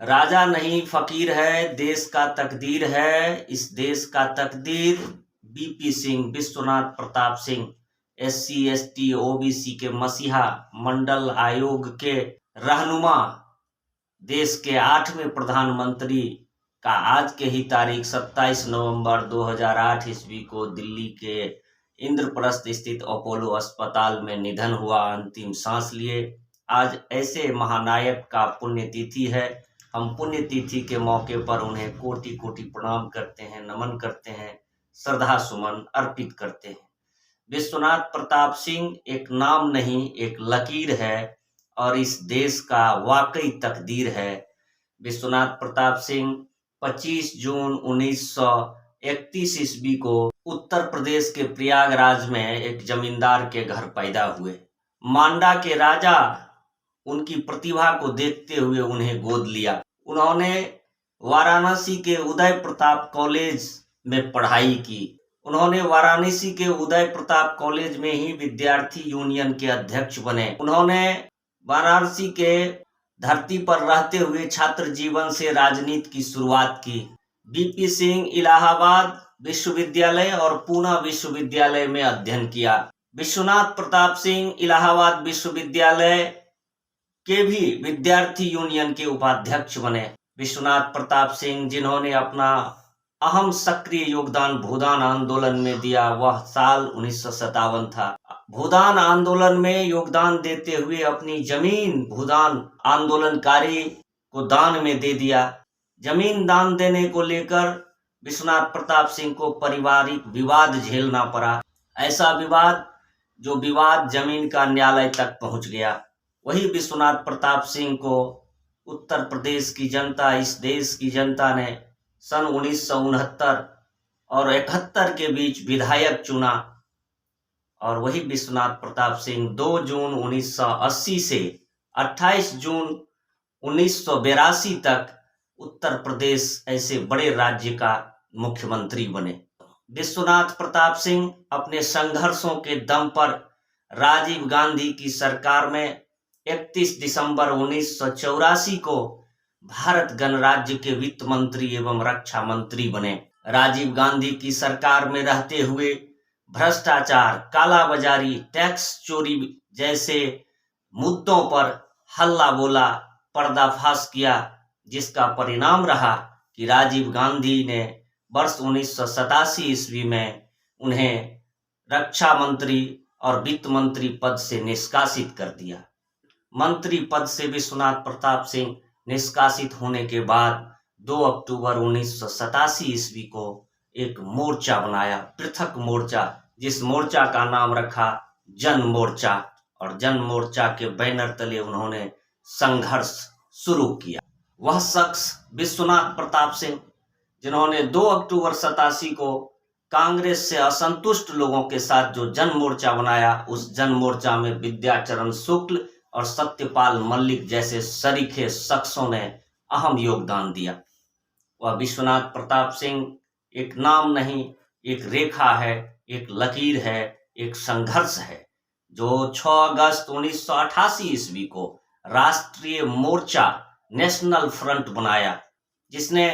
राजा नहीं फकीर है, देश का तकदीर है। इस देश का तकदीर BP Singh, Vishwanath Pratap Singh, SC ST OBC के मसीहा, मंडल आयोग के रहनुमा, देश के 8वें प्रधानमंत्री का आज के ही तारीख 27 नवंबर 2008 ईस्वी को दिल्ली के इंद्रप्रस्थ स्थित अपोलो अस्पताल में निधन हुआ, अंतिम सांस लिए। आज ऐसे महानायक का पुण्यतिथि है। हम पुण्यतिथि के मौके पर उन्हें कोटि कोटि प्रणाम करते हैं, नमन करते हैं, श्रद्धा सुमन अर्पित करते हैं। विश्वनाथ प्रताप सिंह एक नाम नहीं, एक लकीर है और इस देश का वाकई तकदीर है। विश्वनाथ प्रताप सिंह 25 जून 1931 ईस्वी को उत्तर प्रदेश के प्रयागराज में एक जमींदार के घर पैदा हुए। मांडा के राजा उनकी प्रतिभा को देखते हुए उन्हें गोद लिया। उन्होंने वाराणसी के उदय प्रताप कॉलेज में पढ़ाई की। उन्होंने वाराणसी के उदय प्रताप कॉलेज में ही विद्यार्थी यूनियन के अध्यक्ष बने। उन्होंने वाराणसी के धरती पर रहते हुए छात्र जीवन से राजनीति की शुरुआत की। बीपी सिंह इलाहाबाद विश्वविद्यालय और पूना विश्वविद्यालय में अध्ययन किया। विश्वनाथ प्रताप सिंह इलाहाबाद विश्वविद्यालय के भी विद्यार्थी यूनियन के उपाध्यक्ष बने। विश्वनाथ प्रताप सिंह जिन्होंने अपना अहम सक्रिय योगदान भूदान आंदोलन में दिया, वह साल 1957 था। भूदान आंदोलन में योगदान देते हुए अपनी जमीन भूदान आंदोलनकारी को दान में दे दिया। जमीन दान देने को लेकर विश्वनाथ प्रताप सिंह को पारिवारिक विवाद झेलना पड़ा। ऐसा विवाद जो विवाद जमीन का न्यायालय तक पहुंच गया। वही विश्वनाथ प्रताप सिंह को उत्तर प्रदेश की जनता, इस देश की जनता ने सन 1969 और 71 के बीच विधायक चुना और वही विश्वनाथ प्रताप सिंह 2 जून 1980 से 28 जून 1982 तक उत्तर प्रदेश ऐसे बड़े राज्य का मुख्यमंत्री बने। विश्वनाथ प्रताप सिंह अपने संघर्षों के दम पर राजीव गांधी की सरकार में 31 दिसंबर 1984 को भारत गणराज्य के वित्त मंत्री एवं रक्षा मंत्री बने। राजीव गांधी की सरकार में रहते हुए भ्रष्टाचार, कालाबाजारी, टैक्स चोरी जैसे मुद्दों पर हल्ला बोला, पर्दाफाश किया, जिसका परिणाम रहा कि राजीव गांधी ने वर्ष 1987 ईस्वी में उन्हें रक्षा मंत्री और वित्त मंत्री पद से निष्कासित कर दिया। मंत्री पद से विश्वनाथ प्रताप सिंह निष्कासित होने के बाद 2 अक्टूबर 1987 ईस्वी को एक मोर्चा बनाया, पृथक मोर्चा, जिस मोर्चा का नाम रखा जन मोर्चा, और जन मोर्चा के बैनर तले उन्होंने संघर्ष शुरू किया। वह शख्स विश्वनाथ प्रताप सिंह जिन्होंने 2 अक्टूबर 87 को कांग्रेस से असंतुष्ट लोगों के साथ जो जन मोर्चा बनाया, उस जन मोर्चा में विद्याचरण शुक्ल और सत्यपाल मलिक जैसे सरीखे शख्सों ने अहम योगदान दिया। वह विश्वनाथ प्रताप सिंह एक नाम नहीं, एक रेखा है, एक लकीर है, एक संघर्ष है, जो 6 अगस्त 1988 ईस्वी को राष्ट्रीय मोर्चा नेशनल फ्रंट बनाया, जिसने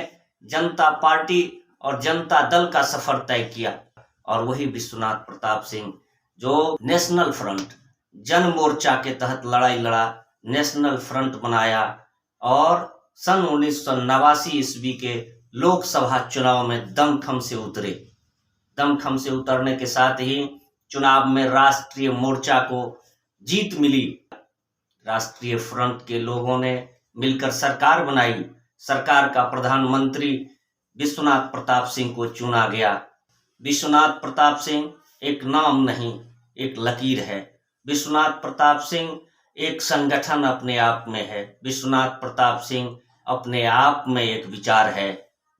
जनता पार्टी और जनता दल का सफर तय किया। और वही विश्वनाथ प्रताप सिंह जो नेशनल फ्रंट जन मोर्चा के तहत लड़ाई लड़ा, नेशनल फ्रंट बनाया और सन 1989 ईस्वी के लोकसभा चुनाव में दमखम से उतरे। दमखम से उतरने के साथ ही चुनाव में राष्ट्रीय मोर्चा को जीत मिली। राष्ट्रीय फ्रंट के लोगों ने मिलकर सरकार बनाई। सरकार का प्रधानमंत्री विश्वनाथ प्रताप सिंह को चुना गया। विश्वनाथ प्रताप सिंह एक नाम नहीं, एक लकीर है। विश्वनाथ प्रताप सिंह एक संगठन अपने आप में है। विश्वनाथ प्रताप सिंह अपने आप में एक विचार है,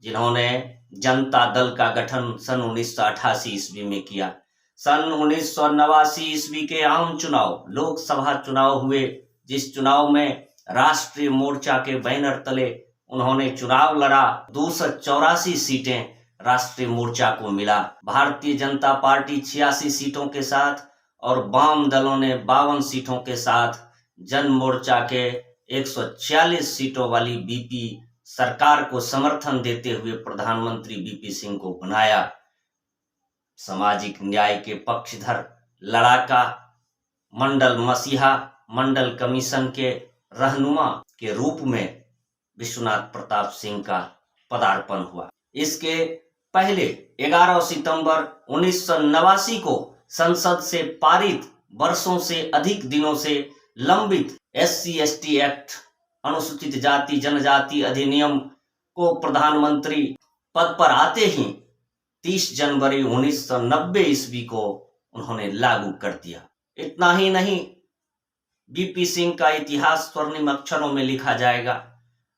जिन्होंने जनता दल का गठन सन 1988 ईस्वी में किया। सन 1989 ईस्वी के आम चुनाव, लोकसभा चुनाव हुए, जिस चुनाव में राष्ट्रीय मोर्चा के बैनर तले उन्होंने चुनाव लड़ा। 284 सीटें राष्ट्रीय मोर्चा को मिला। भारतीय जनता पार्टी 86 सीटों के साथ और वाम दलों ने 52 सीटों के साथ जन मोर्चा के 146 सीटों वाली बीपी सरकार को समर्थन देते हुए प्रधानमंत्री बीपी सिंह को बनाया। सामाजिक न्याय के पक्षधर, लड़ाका, मंडल मसीहा, मंडल कमीशन के रहनुमा के रूप में विश्वनाथ प्रताप सिंह का पदार्पण हुआ। इसके पहले 11 सितंबर 1989 को संसद से पारित, वर्षों से अधिक दिनों से लंबित SC/ST एक्ट, अनुसूचित जाति जनजाति अधिनियम को प्रधानमंत्री पद पर आते ही 30 जनवरी 1990 ईस्वी को उन्होंने लागू कर दिया। इतना ही नहीं, बीपी सिंह का इतिहास स्वर्णिम अक्षरों में लिखा जाएगा।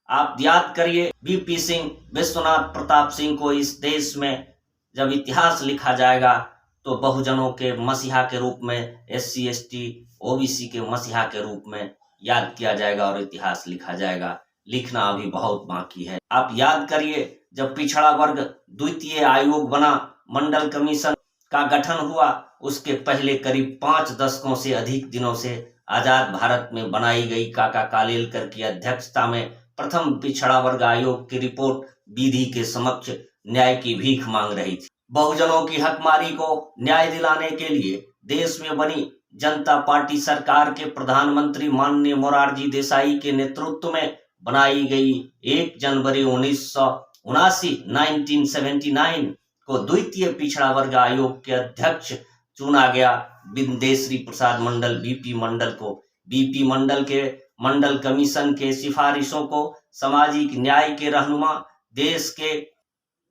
आप याद करिए, बीपी सिंह, विश्वनाथ प्रताप सिंह को इस देश में जब इतिहास लिखा जाएगा तो बहुजनों के मसीहा के रूप में, SC/ST OBC के मसीहा के रूप में याद किया जाएगा और इतिहास लिखा जाएगा। लिखना अभी बहुत बाकी है। आप याद करिए, जब पिछड़ा वर्ग द्वितीय आयोग बना, मंडल कमीशन का गठन हुआ, उसके पहले करीब 5 दशकों से अधिक दिनों से आजाद भारत में बनाई गई काका कालेलकर की अध्यक्षता में प्रथम पिछड़ा वर्ग आयोग की रिपोर्ट विधि के समक्ष न्याय की भीख मांग रही थी। बहुजनों की हकमारी को न्याय दिलाने के लिए देश में बनी जनता पार्टी सरकार के प्रधानमंत्री माननीय मोरारजी देसाई के नेतृत्व में बनाई गई 1 जनवरी 1979 को द्वितीय पिछड़ा वर्ग आयोग के अध्यक्ष चुना गया बिंदेश्वरी प्रसाद मंडल बीपी मंडल को। बीपी मंडल के मंडल कमीशन के सिफारिशों को सामाजिक न्याय के रहनुमा, देश के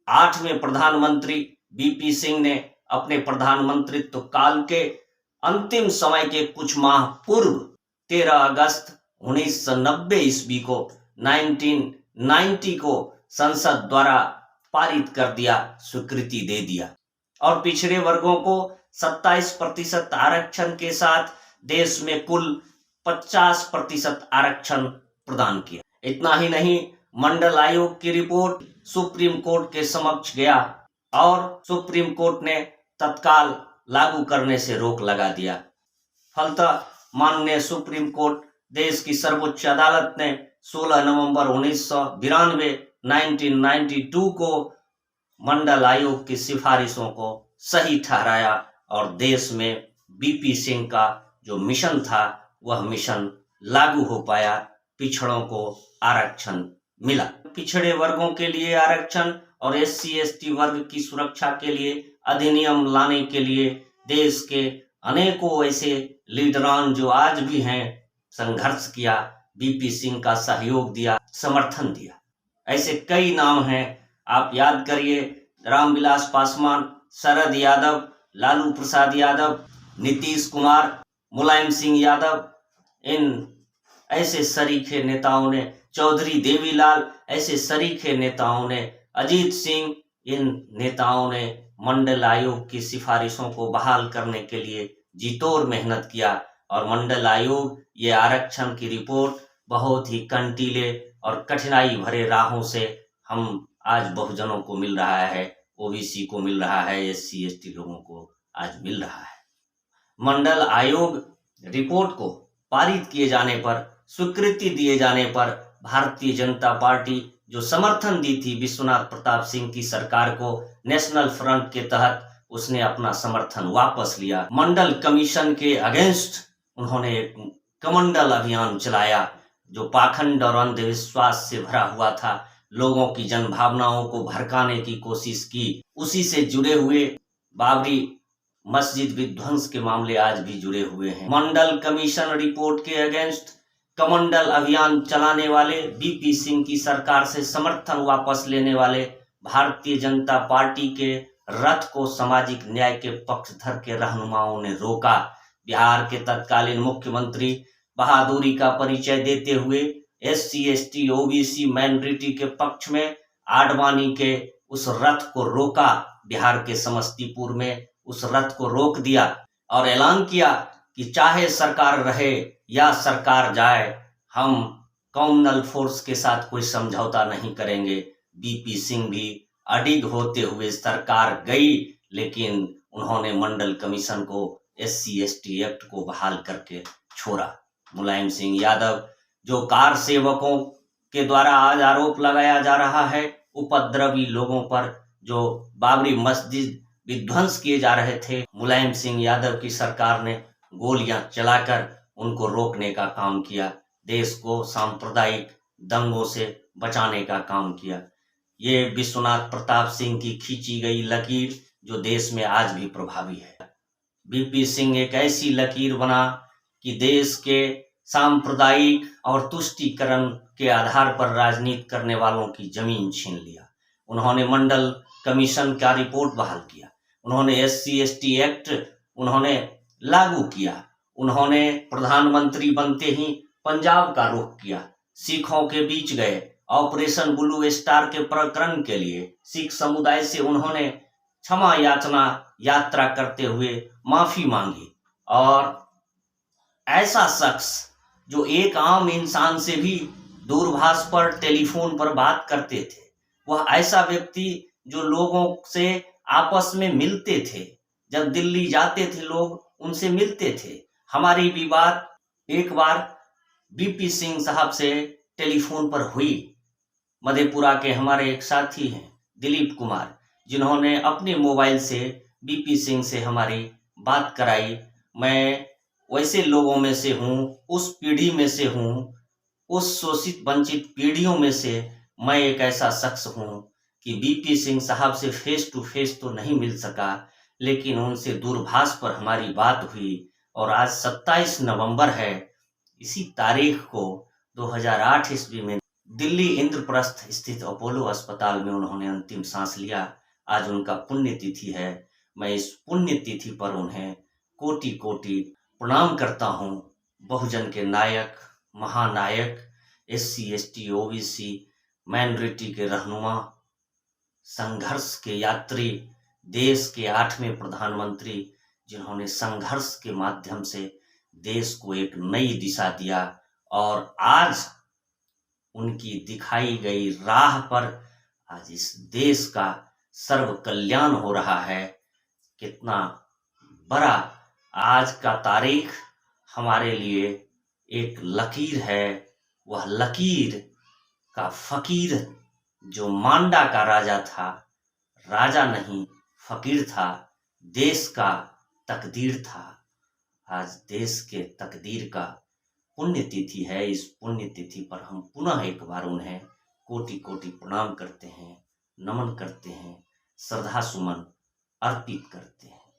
8वें प्रधानमंत्री बीपी सिंह ने अपने प्रधानमंत्रित्व काल के अंतिम समय के कुछ माह पूर्व 13 अगस्त 1990 ईस्वी को 1990 को संसद द्वारा पारित कर दिया, स्वीकृति दे दिया और पिछड़े वर्गों को 27% आरक्षण के साथ देश में कुल 50% आरक्षण प्रदान किया। इतना ही नहीं, मंडल आयोग की रिपोर्ट सुप्रीम कोर्ट के समक्ष गया और सुप्रीम कोर्ट ने तत्काल लागू करने से रोक लगा दिया। फलतः माननीय सुप्रीम कोर्ट, देश की सर्वोच्च अदालत ने 16 नवंबर 1992 को मंडल आयोग की सिफारिशों को सही ठहराया और देश में बीपी सिंह का जो मिशन था वह मिशन लागू हो पाया। पिछड़ों को आरक्षण मिला। पिछड़े वर्गों के लिए आरक्षण और SC/ST वर्ग की सुरक्षा के लिए अधिनियम लाने के लिए देश के अनेकों ऐसे लीडरान जो आज भी हैं, संघर्ष किया, बीपी सिंह का सहयोग दिया, समर्थन दिया। ऐसे कई नाम हैं, आप याद करिए, रामविलास पासवान, शरद यादव, लालू प्रसाद यादव, नीतीश कुमार, मुलायम सिंह यादव, इन ऐसे सरीखे नेताओं ने, चौधरी देवीलाल, ऐसे सरीखे नेताओं ने, अजीत सिंह, इन नेताओं ने मंडल आयोग की सिफारिशों को बहाल करने के लिए जीतोड़ मेहनत किया और मंडल आयोग ये आरक्षण की रिपोर्ट बहुत ही कंटीले और कठिनाई भरे राहों से हम आज बहुजनों को मिल रहा है, OBC को मिल रहा है, SC/ST लोगों को आज मिल रहा है। मंडल आयोग रिपोर्ट को पारित किए जाने पर, स्वीकृति दिए जाने पर भारतीय जनता पार्टी जो समर्थन दी थी विश्वनाथ प्रताप सिंह की सरकार को, नेशनल फ्रंट के तहत उसने अपना समर्थन वापस लिया। मंडल कमीशन के अगेंस्ट उन्होंने एक कमंडल अभियान चलाया जो पाखंड और अंधविश्वास से भरा हुआ था। लोगों की जनभावनाओं को भड़काने की कोशिश की। उसी से जुड़े हुए बाबरी मस्जिद विध्वंस के मामले आज भी जुड़े हुए हैं। मंडल कमीशन रिपोर्ट के अगेंस्ट कमंडल अभियान चलाने वाले, बीपी सिंह की सरकार से समर्थन वापस लेने वाले भारतीय जनता पार्टी के रथ को सामाजिक न्याय के पक्षधर के रहनुमाओं ने रोका। बिहार के तत्कालीन मुख्यमंत्री बहादुरी का परिचय देते हुए SC/ST OBC माइनॉरिटी के पक्ष में आडवाणी के उस रथ को रोका। बिहार के समस्तीपुर में उस रथ को रोक दिया और ऐलान किया कि चाहे सरकार रहे या सरकार जाए, हम कम्युनल फोर्स के साथ कोई समझौता नहीं करेंगे। बीपी सिंह भी अडिग होते हुए सरकार गई, लेकिन उन्होंने मंडल कमीशन को SC/ST एक्ट को बहाल करके छोड़ा। मुलायम सिंह यादव जो कार सेवकों के द्वारा आज आरोप लगाया जा रहा है उपद्रवी लोगों पर, जो बाबरी मस्जिद विध्वंस किए जा रहे थे, मुलायम सिंह यादव की सरकार ने गोलियां चलाकर उनको रोकने का काम किया, देश को सांप्रदायिक दंगों से बचाने का काम किया। ये विश्वनाथ प्रताप सिंह की खींची गई लकीर जो देश में आज भी प्रभावी है। बीपी सिंह एक ऐसी लकीर बना कि देश के सांप्रदायिक और तुष्टीकरण के आधार पर राजनीति करने वालों की जमीन छीन लिया। उन्होंने मंडल कमीशन का रिपोर्ट बहाल किया, उन्होंने SC/ST एक्ट उन्होंने लागू किया, उन्होंने प्रधानमंत्री बनते ही पंजाब का रुख किया, सिखों के बीच गए, ऑपरेशन ब्लू स्टार के प्रकरण के लिए सिख समुदाय से उन्होंने क्षमा याचना यात्रा करते हुए माफी मांगी। और ऐसा शख्स जो एक आम इंसान से भी दूरभाष पर टेलीफोन पर बात करते थे, वह ऐसा व्यक्ति जो लोगों से आपस में मिलते थे, जब दिल्ली जाते थे लोग उनसे मिलते थे। हमारी भी बात एक बार बीपी सिंह साहब से टेलीफोन पर हुई। मधेपुरा के हमारे एक साथी हैं दिलीप कुमार, जिन्होंने अपने मोबाइल से बीपी सिंह से हमारी बात कराई। मैं वैसे लोगों में से हूँ, उस पीढ़ी में से हूँ, उस शोषित वंचित पीढ़ियों में से मैं एक ऐसा शख्स हूँ कि बीपी सिंह साहब से फेस टू फेस तो नहीं मिल सका, लेकिन उनसे दूरभाष पर हमारी बात हुई। और आज 27 नवंबर है। इसी तारीख को 2008 ईस्वी में दिल्ली इंद्रप्रस्थ स्थित अपोलो अस्पताल में उन्होंने अंतिम सांस लिया। आज उनका पुण्यतिथि है। मैं इस पुण्यतिथि पर उन्हें कोटि कोटि प्रणाम करता हूँ। बहुजन के नायक, महानायक, SC/ST OBC माइनॉरिटी के रहनुमा, संघर्ष के यात्री, देश के 8वें प्रधानमंत्री, जिन्होंने संघर्ष के माध्यम से देश को एक नई दिशा दिया और आज उनकी दिखाई गई राह पर आज इस देश का सर्व कल्याण हो रहा है। कितना बड़ा आज का तारीख हमारे लिए एक लकीर है। वह लकीर का फकीर जो मांडा का राजा था, राजा नहीं फकीर था, देश का तकदीर था। आज देश के तकदीर का पुण्यतिथि है। इस पुण्यतिथि पर हम पुनः एक बार उन्हें कोटि कोटि प्रणाम करते हैं, नमन करते हैं, श्रद्धा सुमन अर्पित करते हैं।